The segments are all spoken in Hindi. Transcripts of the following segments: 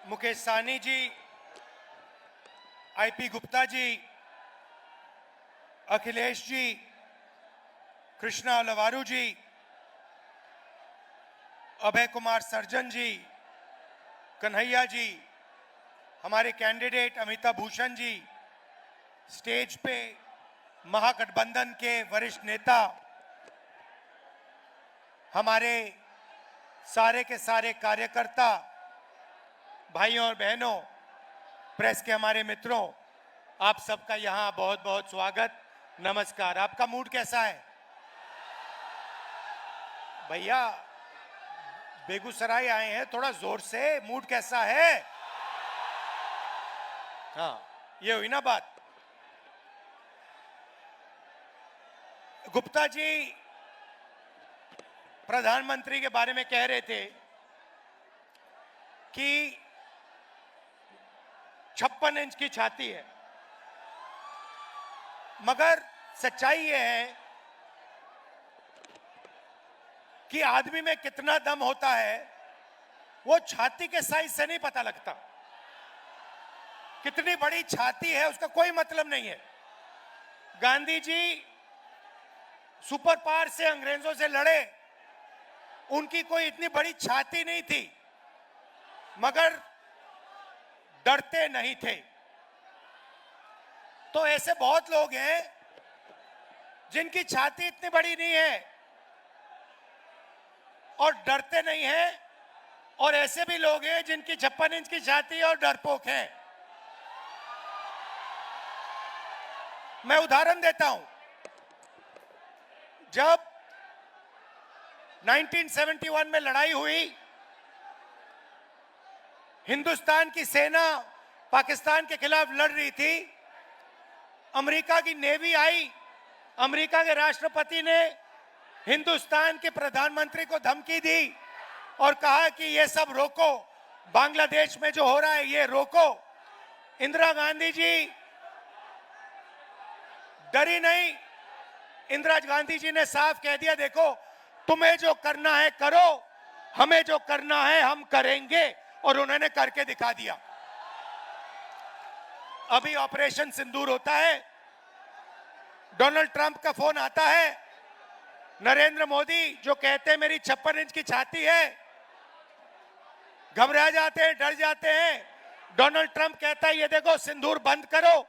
मुकेश साहनी जी, आईपी गुप्ता जी, अखिलेश जी, कृष्णा लवारू जी, अभय कुमार सर्जन जी, कन्हैया जी, हमारे कैंडिडेट अमिताभ भूषण जी, स्टेज पे महागठबंधन के वरिष्ठ नेता, हमारे सारे के सारे कार्यकर्ता, भाइयों और बहनों, प्रेस के हमारे मित्रों, आप सबका यहां बहुत बहुत स्वागत, नमस्कार। आपका मूड कैसा है? भैया बेगूसराय आए हैं, थोड़ा जोर से, मूड कैसा है? हाँ, ये हुई ना बात। गुप्ता जी प्रधानमंत्री के बारे में कह रहे थे कि 56 इंच की छाती है, मगर सच्चाई यह है कि आदमी में कितना दम होता है वो छाती के साइज से नहीं पता लगता। कितनी बड़ी छाती है उसका कोई मतलब नहीं है। गांधी जी सुपर पावर से अंग्रेजों से लड़े, उनकी कोई इतनी बड़ी छाती नहीं थी, मगर डरते नहीं थे। तो ऐसे बहुत लोग हैं जिनकी छाती इतनी बड़ी नहीं है और डरते नहीं हैं, और ऐसे भी लोग हैं जिनकी 56 इंच की छाती है और डरपोक हैं। मैं उदाहरण देता हूं। जब 1971 में लड़ाई हुई, हिंदुस्तान की सेना पाकिस्तान के खिलाफ लड़ रही थी, अमेरिका की नेवी आई, अमेरिका के राष्ट्रपति ने हिंदुस्तान के प्रधानमंत्री को धमकी दी और कहा कि ये सब रोको, बांग्लादेश में जो हो रहा है ये रोको। इंदिरा गांधी जी डरी नहीं। इंदिरा गांधी जी ने साफ कह दिया, देखो तुम्हें जो करना है करो, हमें जो करना है हम करेंगे, और उन्होंने करके दिखा दिया। अभी ऑपरेशन सिंदूर होता है, डोनाल्ड ट्रंप का फोन आता है, नरेंद्र मोदी जो कहते हैं मेरी 56 इंच की छाती है, घबरा जाते हैं, डर जाते हैं। डोनाल्ड ट्रंप कहता है ये देखो सिंदूर बंद करो,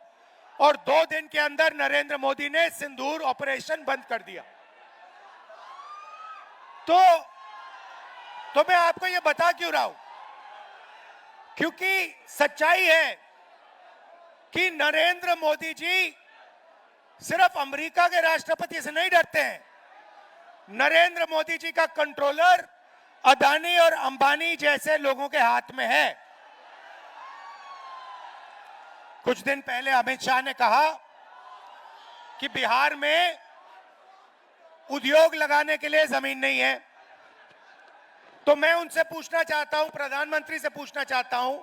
और 2 दिन के अंदर नरेंद्र मोदी ने सिंदूर ऑपरेशन बंद कर दिया। तो मैं आपको ये बता क्यों रहा हूं, क्योंकि सच्चाई है कि नरेंद्र मोदी जी सिर्फ अमेरिका के राष्ट्रपति से नहीं डरते हैं। नरेंद्र मोदी जी का कंट्रोलर अदानी और अंबानी जैसे लोगों के हाथ में है। कुछ दिन पहले अमित शाह ने कहा कि बिहार में उद्योग लगाने के लिए जमीन नहीं है। तो मैं उनसे पूछना चाहता हूं, प्रधानमंत्री से पूछना चाहता हूं,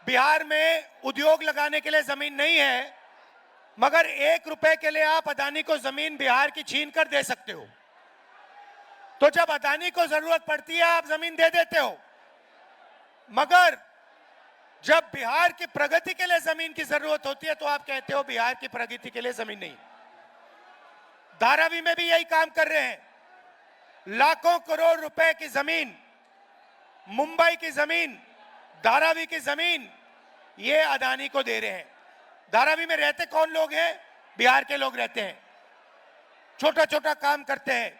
बिहार में उद्योग लगाने के लिए जमीन नहीं है, मगर 1 रुपए के लिए आप अदानी को जमीन बिहार की छीन कर दे सकते हो। तो जब अदानी को जरूरत पड़ती है आप जमीन दे देते हो, मगर जब बिहार की प्रगति के लिए जमीन की जरूरत होती है तो आप कहते हो बिहार की प्रगति के लिए जमीन नहीं। धारावी में भी यही काम कर रहे हैं। लाखों करोड़ रुपए की जमीन, मुंबई की जमीन, धारावी की जमीन, ये अदानी को दे रहे हैं। धारावी में रहते कौन लोग हैं? बिहार के लोग रहते हैं, छोटा छोटा काम करते हैं,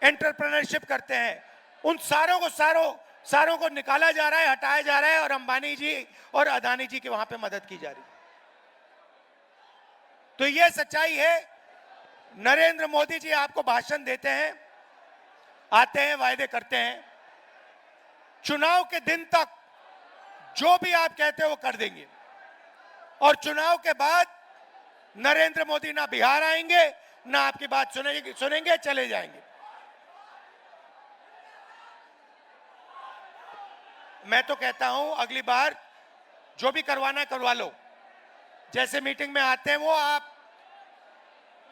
एंटरप्रेन्योरशिप करते हैं। उन सारों को निकाला जा रहा है, हटाया जा रहा है, और अंबानी जी और अदानी जी की वहां पे मदद की जा रही है। तो यह सच्चाई है। नरेंद्र मोदी जी आपको भाषण देते हैं, आते हैं, वायदे करते हैं, चुनाव के दिन तक जो भी आप कहते हो वो कर देंगे, और चुनाव के बाद नरेंद्र मोदी ना बिहार आएंगे, ना आपकी बात सुनेंगे, चले जाएंगे। मैं तो कहता हूं अगली बार जो भी करवाना करवा लो। जैसे मीटिंग में आते हैं वो आप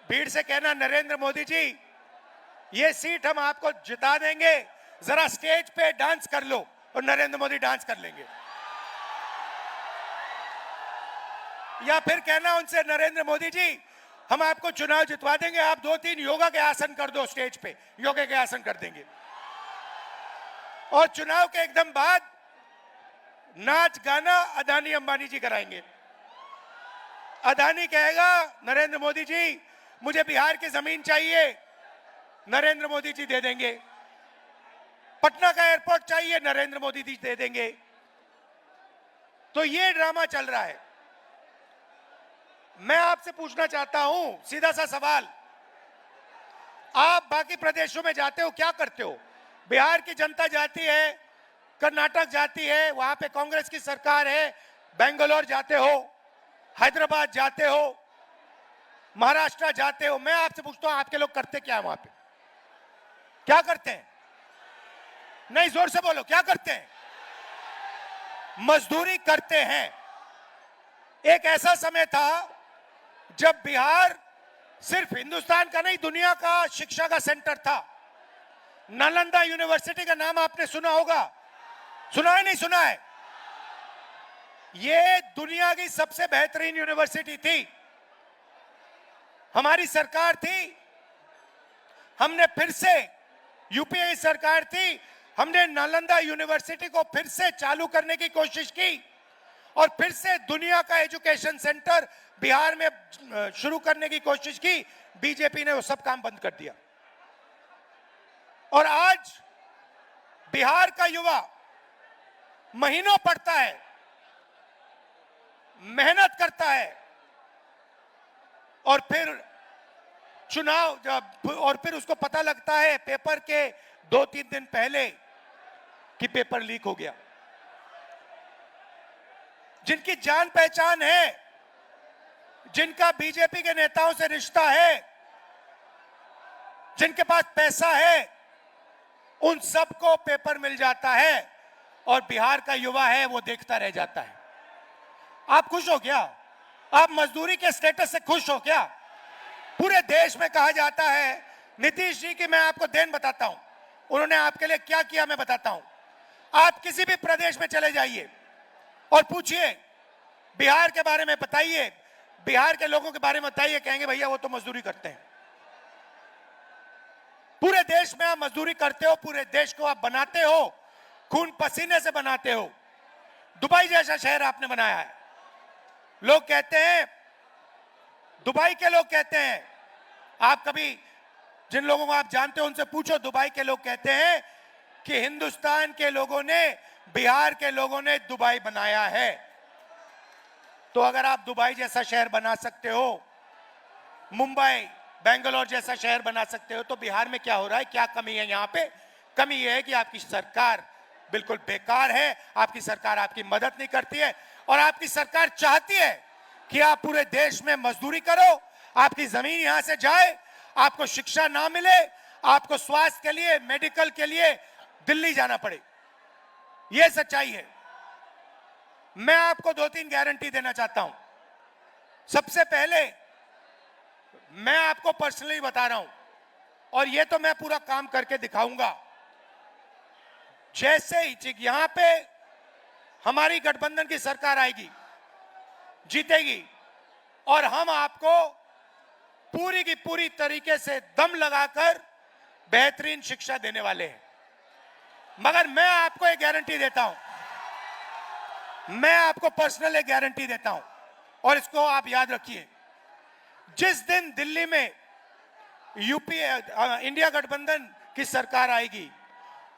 भीड़ से कहना, नरेंद्र मोदी जी ये सीट हम आपको जिता देंगे, जरा स्टेज पे डांस कर लो, और नरेंद्र मोदी डांस कर लेंगे। या फिर कहना उनसे, नरेंद्र मोदी जी हम आपको चुनाव जितवा देंगे, आप 2-3 योगा के आसन कर दो, स्टेज पे योगा के आसन कर देंगे। और चुनाव के एकदम बाद नाच गाना अदानी अंबानी जी कराएंगे। अदानी कहेगा नरेंद्र मोदी जी मुझे बिहार की जमीन चाहिए, नरेंद्र मोदी जी दे देंगे। पटना का एयरपोर्ट चाहिए, नरेंद्र मोदी जी दे देंगे। तो ये ड्रामा चल रहा है। मैं आपसे पूछना चाहता हूं सीधा सा सवाल, आप बाकी प्रदेशों में जाते हो, क्या करते हो? बिहार की जनता जाती है, कर्नाटक जाती है, वहां पे कांग्रेस की सरकार है, बेंगलोर जाते हो, हैदराबाद जाते हो, महाराष्ट्र जाते हो। मैं आपसे पूछता हूं आपके लोग करते क्या है वहां पे? क्या करते हैं? नहीं, जोर से बोलो, क्या करते हैं? मजदूरी करते हैं। एक ऐसा समय था जब बिहार सिर्फ हिंदुस्तान का नहीं, दुनिया का शिक्षा का सेंटर था। नालंदा यूनिवर्सिटी का नाम आपने सुना होगा, सुना है नहीं सुना है? ये दुनिया की सबसे बेहतरीन यूनिवर्सिटी थी। हमारी सरकार थी, हमने फिर से, यूपीए की सरकार थी, हमने नालंदा यूनिवर्सिटी को फिर से चालू करने की कोशिश की और फिर से दुनिया का एजुकेशन सेंटर बिहार में शुरू करने की कोशिश की। बीजेपी ने वो सब काम बंद कर दिया। और आज बिहार का युवा महीनों पढ़ता है, मेहनत करता है और फिर चुनाव जब, और फिर उसको पता लगता है पेपर के 2-3 दिन पहले कि पेपर लीक हो गया। जिनकी जान पहचान है, जिनका बीजेपी के नेताओं से रिश्ता है, जिनके पास पैसा है, उन सबको पेपर मिल जाता है और बिहार का युवा है वो देखता रह जाता है। आप खुश हो क्या? आप मजदूरी के स्टेटस से खुश हो क्या? पूरे देश में कहा जाता है, नीतीश जी की मैं आपको देन बताता हूं, उन्होंने आपके लिए क्या किया मैं बताता हूं। आप किसी भी प्रदेश में चले जाइए और पूछिए, बिहार के बारे में बताइए, बिहार के लोगों के बारे में बताइए, कहेंगे भैया वो तो मजदूरी करते हैं। पूरे देश में आप मजदूरी करते हो, पूरे देश को आप बनाते हो, खून पसीने से बनाते हो। दुबई जैसा शहर आपने बनाया है। लोग कहते हैं, दुबई के लोग कहते हैं, आप कभी जिन लोगों को आप जानते हो उनसे पूछो, दुबई के लोग कहते हैं कि हिंदुस्तान के लोगों ने, बिहार के लोगों ने दुबई बनाया है। तो अगर आप दुबई जैसा शहर बना सकते हो, मुंबई, बेंगलोर जैसा शहर बना सकते हो, तो बिहार में क्या हो रहा है? क्या कमी है यहां पे? कमी यह है कि आपकी सरकार बिल्कुल बेकार है, आपकी सरकार आपकी मदद नहीं करती है और आपकी सरकार चाहती है कि आप पूरे देश में मजदूरी करो, आपकी जमीन यहां से जाए, आपको शिक्षा ना मिले, आपको स्वास्थ्य के लिए, मेडिकल के लिए दिल्ली जाना पड़े। यह सच्चाई है। मैं आपको 2-3 गारंटी देना चाहता हूं। सबसे पहले मैं आपको पर्सनली बता रहा हूं और यह तो मैं पूरा काम करके दिखाऊंगा। जैसे ही यहां पे हमारी गठबंधन की सरकार आएगी, जीतेगी, और हम आपको पूरी की पूरी तरीके से दम लगाकर बेहतरीन शिक्षा देने वाले हैं। मगर मैं आपको एक गारंटी देता हूं, मैं आपको पर्सनल एक गारंटी देता हूं और इसको आप याद रखिए। जिस दिन दिल्ली में यूपीए इंडिया गठबंधन की सरकार आएगी,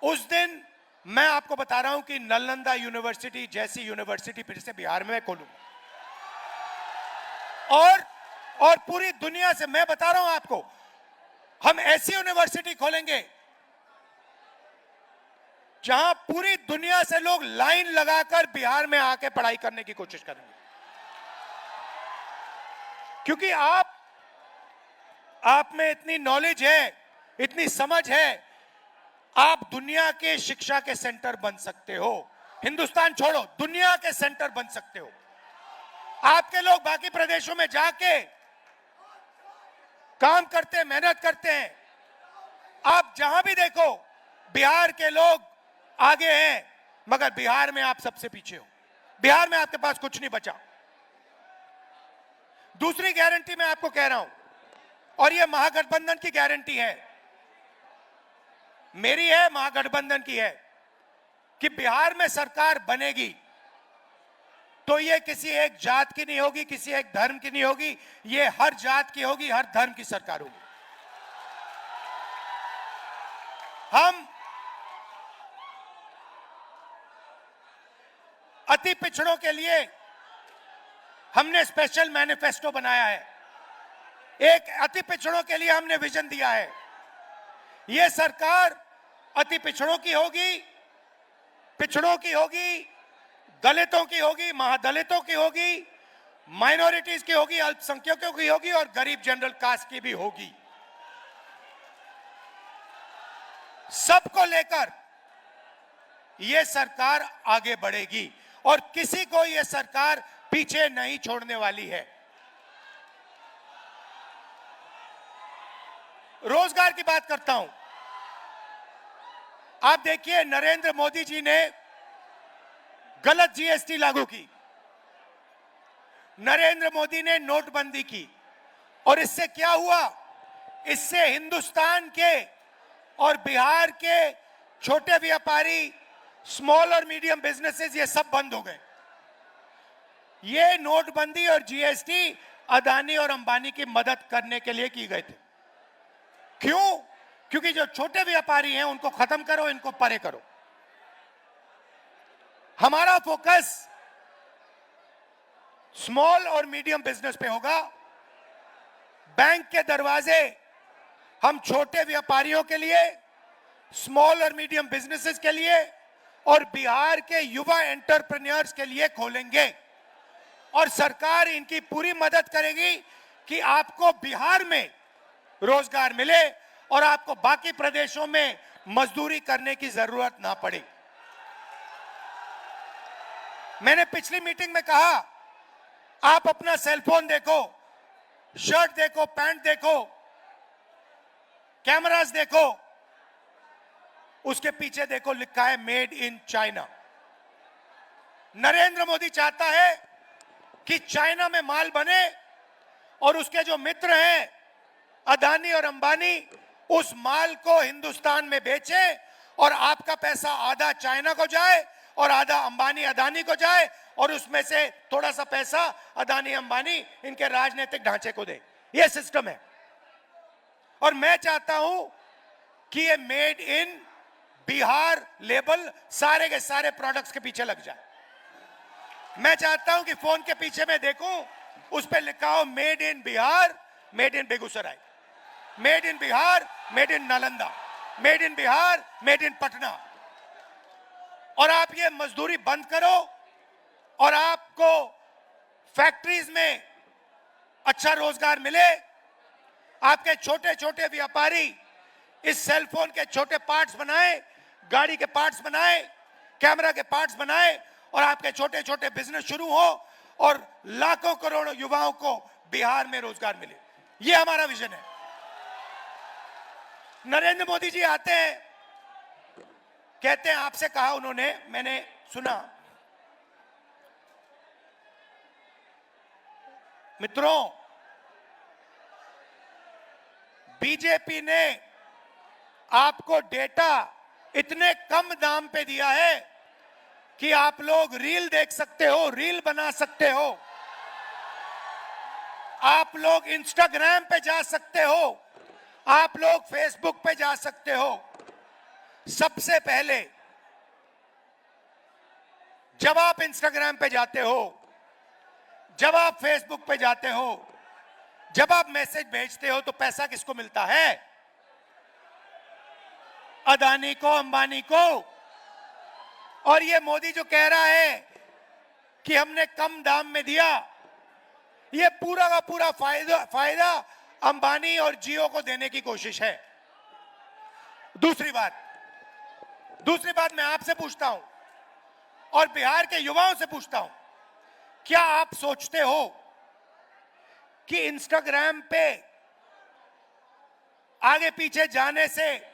उस दिन मैं आपको बता रहा हूं कि नालंदा यूनिवर्सिटी जैसी यूनिवर्सिटी फिर से बिहार में खोलूंगा। और पूरी दुनिया से मैं बता रहा हूं आपको, हम ऐसी यूनिवर्सिटी खोलेंगे जहां पूरी दुनिया से लोग लाइन लगाकर बिहार में आके पढ़ाई करने की कोशिश करेंगे। क्योंकि आप में इतनी नॉलेज है, इतनी समझ है, आप दुनिया के शिक्षा के सेंटर बन सकते हो। हिंदुस्तान छोड़ो, दुनिया के सेंटर बन सकते हो। आपके लोग बाकी प्रदेशों में जाके काम करते हैं, मेहनत करते हैं। आप जहां भी देखो बिहार के लोग आगे हैं, मगर बिहार में आप सबसे पीछे हो। बिहार में आपके पास कुछ नहीं बचा। दूसरी गारंटी मैं आपको कह रहा हूं, और यह महागठबंधन की गारंटी है, मेरी है, महागठबंधन की है, कि बिहार में सरकार बनेगी तो ये किसी एक जात की नहीं होगी, किसी एक धर्म की नहीं होगी, ये हर जात की होगी, हर धर्म की सरकार होगी। हम अति पिछड़ों के लिए हमने स्पेशल मैनिफेस्टो बनाया है। एक अति पिछड़ों के लिए हमने विजन दिया है। यह सरकार अति पिछड़ों की होगी, पिछड़ों की होगी, दलितों की होगी, महादलितों की होगी, माइनॉरिटीज की होगी, अल्पसंख्यकों की होगी और गरीब जनरल कास्ट की भी होगी। सबको लेकर यह सरकार आगे बढ़ेगी और किसी को यह सरकार पीछे नहीं छोड़ने वाली है। रोजगार की बात करता हूं। आप देखिए, नरेंद्र मोदी जी ने गलत जीएसटी लागू की, नरेंद्र मोदी ने नोटबंदी की, और इससे क्या हुआ? इससे हिंदुस्तान के और बिहार के छोटे व्यापारी, स्मॉल और मीडियम बिजनेसेस, ये सब बंद हो गए। ये नोटबंदी और जीएसटी अदानी और अंबानी की मदद करने के लिए की गए थे। क्यों? क्योंकि जो छोटे व्यापारी हैं उनको खत्म करो, इनको परे करो। हमारा फोकस स्मॉल और मीडियम बिजनेस पे होगा। बैंक के दरवाजे हम छोटे व्यापारियों के लिए, स्मॉल और मीडियम बिजनेसेस के लिए और बिहार के युवा एंटरप्रेन्योर्स के लिए खोलेंगे, और सरकार इनकी पूरी मदद करेगी कि आपको बिहार में रोजगार मिले और आपको बाकी प्रदेशों में मजदूरी करने की जरूरत ना पड़े। मैंने पिछली मीटिंग में कहा, आप अपना सेलफोन देखो, शर्ट देखो, पैंट देखो, कैमरास देखो, उसके पीछे देखो लिखा है made in China. Narendra Modi चाहता है कि चाइना में माल बने और उसके जो मित्र हैं अदानी और अंबानी उस माल को हिंदुस्तान में बेचे और आपका पैसा आधा चाइना को जाए और आधा अंबानी अदानी को जाए और उसमें से थोड़ा सा पैसा अदानी अंबानी इनके राजनीतिक ढांचे को दे। यह सिस्टम है। और मैं चाहता हूं कि ये मेड इन बिहार लेबल सारे के सारे प्रोडक्ट्स के पीछे लग जाए। मैं चाहता हूं कि फोन के पीछे मैं देखूं, उस पर लिखा हो made in Bihar, made in Begusarai, made in Bihar, made in Nalanda, made in Bihar, made in Patna. और आप ये मजदूरी बंद करो और आपको फैक्ट्रीज में अच्छा रोजगार मिले। आपके छोटे छोटे व्यापारी इस सेलफोन के छोटे पार्ट्स बनाए, गाड़ी के पार्ट्स बनाए, कैमरा के पार्ट्स बनाए और आपके छोटे छोटे बिजनेस शुरू हो और लाखों करोड़ों युवाओं को बिहार में रोजगार मिले। यह हमारा विजन है। नरेंद्र मोदी जी आते हैं, कहते हैं, आपसे कहा उन्होंने, मैंने सुना, मित्रों बीजेपी ने आपको डेटा इतने कम दाम पे दिया है कि आप लोग रील देख सकते हो, रील बना सकते हो, आप लोग इंस्टाग्राम पे जा सकते हो, आप लोग फेसबुक पे जा सकते हो। सबसे पहले जब आप इंस्टाग्राम पे जाते हो, जब आप फेसबुक पे जाते हो, जब आप मैसेज भेजते हो तो पैसा किसको मिलता है? अदानी को, अंबानी को। और ये मोदी जो कह रहा है कि हमने कम दाम में दिया, ये पूरा का पूरा फायदा अंबानी और जियो को देने की कोशिश है। दूसरी बात मैं आपसे पूछता हूं और बिहार के युवाओं से पूछता हूं, क्या आप सोचते हो कि इंस्टाग्राम पे आगे पीछे जाने से,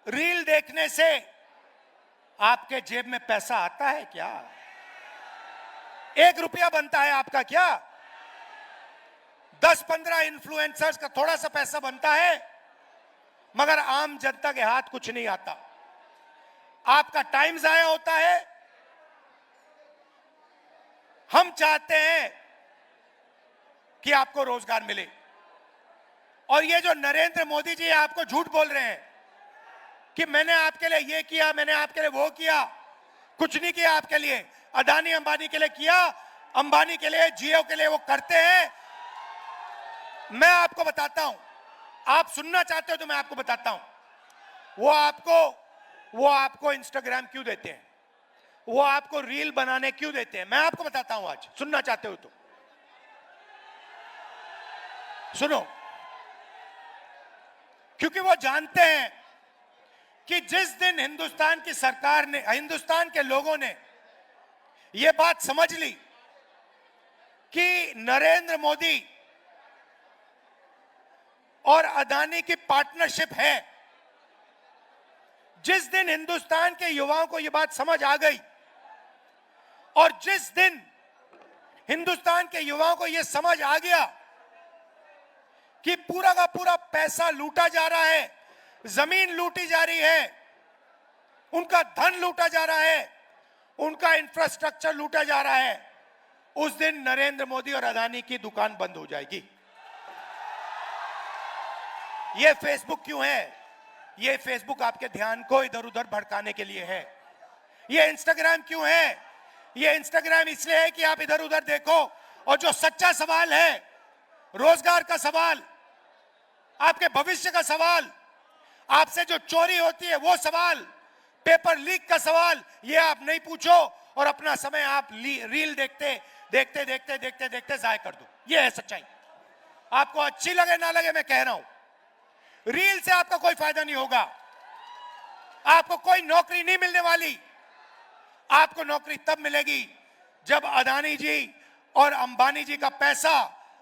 रील देखने से आपके जेब में पैसा आता है क्या? 1 रुपया बनता है आपका क्या? 10-15 इन्फ्लुएंसर्स का थोड़ा सा पैसा बनता है, मगर आम जनता के हाथ कुछ नहीं आता। आपका टाइम जाया होता है। हम चाहते हैं कि आपको रोजगार मिले, और ये जो नरेंद्र मोदी जी आपको झूठ बोल रहे हैं कि मैंने आपके लिए ये किया, मैंने आपके लिए वो किया, कुछ नहीं किया आपके लिए। अदानी अंबानी के लिए किया, अंबानी के लिए, जियो के लिए वो करते हैं। मैं आपको बताता हूं, आप सुनना चाहते हो तो मैं आपको बताता हूं, वो आपको इंस्टाग्राम क्यों देते हैं, वो आपको रील बनाने क्यों देते हैं, मैं आपको बताता हूं। आज सुनना चाहते हो तो सुनो, क्योंकि वो जानते हैं कि जिस दिन हिंदुस्तान की सरकार ने, हिंदुस्तान के लोगों ने यह बात समझ ली कि नरेंद्र मोदी और अदानी की पार्टनरशिप है, जिस दिन हिंदुस्तान के युवाओं को यह बात समझ आ गई, और जिस दिन हिंदुस्तान के युवाओं को यह समझ आ गया कि पूरा का पूरा पैसा लूटा जा रहा है, जमीन लूटी जा रही है, उनका धन लूटा जा रहा है, उनका इंफ्रास्ट्रक्चर लूटा जा रहा है, उस दिन नरेंद्र मोदी और अदानी की दुकान बंद हो जाएगी। ये फेसबुक क्यों है? ये फेसबुक आपके ध्यान को इधर उधर भड़काने के लिए है। ये इंस्टाग्राम क्यों है? ये इंस्टाग्राम इसलिए है कि आप इधर उधर देखो, और जो सच्चा सवाल है, रोजगार का सवाल, आपके भविष्य का सवाल, आपसे जो चोरी होती है वो सवाल, पेपर लीक का सवाल, ये आप नहीं पूछो, और अपना समय आप रील देखते देखते देखते देखते देखते जाया कर दो। ये है सच्चाई। आपको अच्छी लगे ना लगे, मैं कह रहा हूं, रील से आपका कोई फायदा नहीं होगा, आपको कोई नौकरी नहीं मिलने वाली। आपको नौकरी तब मिलेगी जब अदानी जी और अंबानी जी का पैसा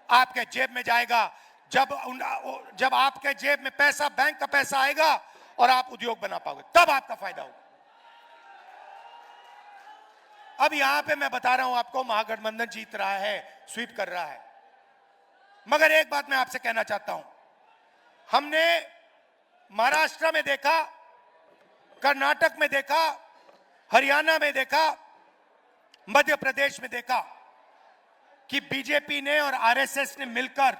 आपके जेब में जाएगा, जब आपके जेब में पैसा, बैंक का पैसा आएगा और आप उद्योग बना पाओगे, तब आपका फायदा होगा। अब यहां पे मैं बता रहा हूं आपको, महागठबंधन जीत रहा है, स्वीप कर रहा है, मगर एक बात मैं आपसे कहना चाहता हूं, हमने महाराष्ट्र में देखा, कर्नाटक में देखा, हरियाणा में देखा, मध्य प्रदेश में देखा कि बीजेपी ने और आरएसएस ने मिलकर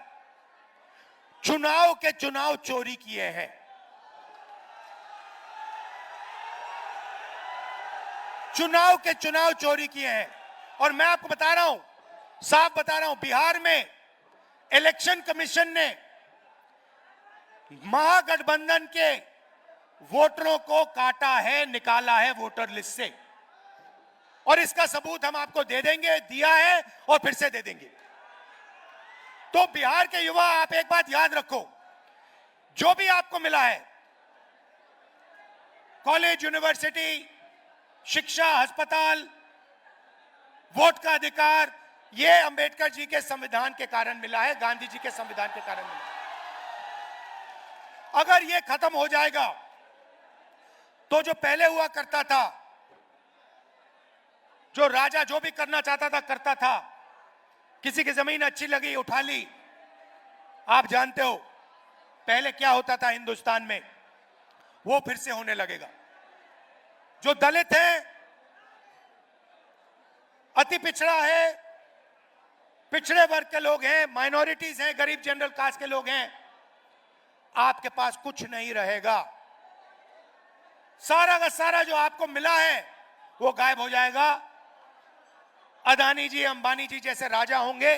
चुनाव चोरी किए हैं। चुनाव चोरी किए हैं। और मैं आपको बता रहा हूं, साफ बता रहा हूं, बिहार में इलेक्शन कमीशन ने महागठबंधन के वोटरों को काटा है, निकाला है वोटर लिस्ट से, और इसका सबूत हम आपको दे देंगे, दिया है और फिर से दे देंगे। तो बिहार के युवा, आप एक बात याद रखो, जो भी आपको मिला है, कॉलेज, यूनिवर्सिटी, शिक्षा, अस्पताल, वोट का अधिकार, यह अंबेडकर जी के संविधान के कारण मिला है, गांधी जी के संविधान के कारण मिला है। अगर यह खत्म हो जाएगा तो जो पहले हुआ करता था, जो राजा जो भी करना चाहता था करता था, किसी की जमीन अच्छी लगी उठा ली। आप जानते हो पहले क्या होता था हिंदुस्तान में, वो फिर से होने लगेगा। जो दलित है, अति पिछड़ा है, पिछड़े वर्ग के लोग हैं, माइनॉरिटीज हैं, गरीब जनरल कास्ट के लोग हैं, आपके पास कुछ नहीं रहेगा। सारा का सारा जो आपको मिला है वो गायब हो जाएगा। अदानी जी, अंबानी जी जैसे राजा होंगे,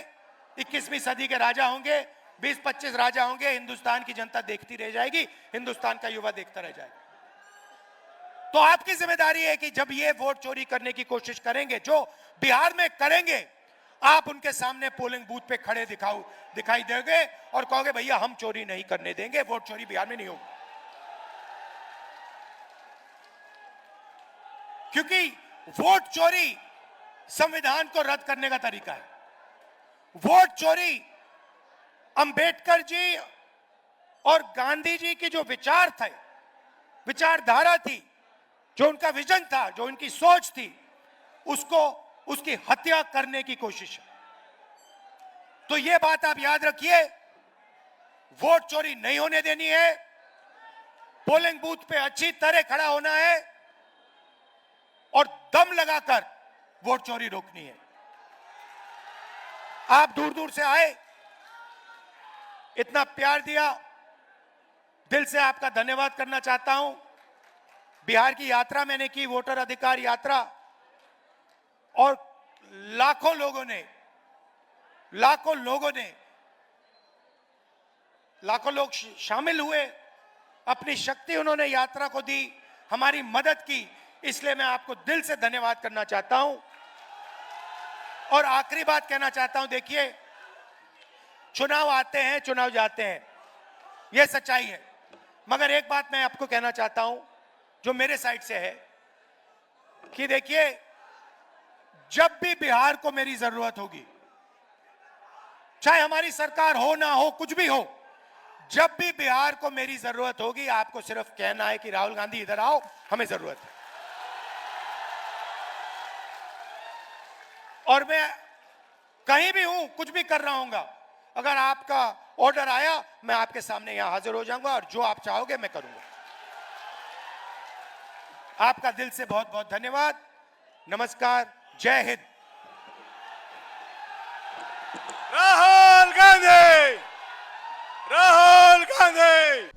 21वीं सदी के राजा होंगे, 20-25 राजा होंगे, हिंदुस्तान की जनता देखती रह जाएगी, हिंदुस्तान का युवा देखता रह जाएगा। तो आपकी जिम्मेदारी है कि जब ये वोट चोरी करने की कोशिश करेंगे, जो बिहार में करेंगे, आप उनके सामने पोलिंग बूथ पे खड़े दिखाई देंगे और कहोगे भैया हम चोरी नहीं करने देंगे, वोट चोरी बिहार में नहीं होगी। क्योंकि वोट चोरी संविधान को रद्द करने का तरीका है। वोट चोरी अंबेडकर जी और गांधी जी की जो विचारधारा थी, जो उनका विजन था, जो उनकी सोच थी, उसको उसकी हत्या करने की कोशिश है। तो यह बात आप याद रखिए, वोट चोरी नहीं होने देनी है, पोलिंग बूथ पे अच्छी तरह खड़ा होना है और दम लगाकर वोट चोरी रोकनी है। आप दूर दूर से आए, इतना प्यार दिया, दिल से आपका धन्यवाद करना चाहता हूं। बिहार की यात्रा मैंने की, वोटर अधिकार यात्रा, और लाखों लोगों लोग शामिल हुए, अपनी शक्ति उन्होंने यात्रा को दी, हमारी मदद की, इसलिए मैं आपको दिल से धन्यवाद करना चाहता हूं। और आखिरी बात कहना चाहता हूं, देखिए, चुनाव आते हैं, चुनाव जाते हैं, यह सच्चाई है, मगर एक बात मैं आपको कहना चाहता हूं जो मेरे साइड से है कि देखिए, जब भी बिहार को मेरी जरूरत होगी, चाहे हमारी सरकार हो ना हो, कुछ भी हो, जब भी बिहार को मेरी जरूरत होगी, आपको सिर्फ कहना है कि राहुल गांधी इधर आओ, हमें जरूरत है। और मैं कहीं भी हूं, कुछ भी कर रहा हूंगा, अगर आपका ऑर्डर आया, मैं आपके सामने यहां हाजिर हो जाऊंगा और जो आप चाहोगे मैं करूंगा। आपका दिल से बहुत बहुत धन्यवाद। नमस्कार, जय हिंद। राहुल गांधी, राहुल गांधी।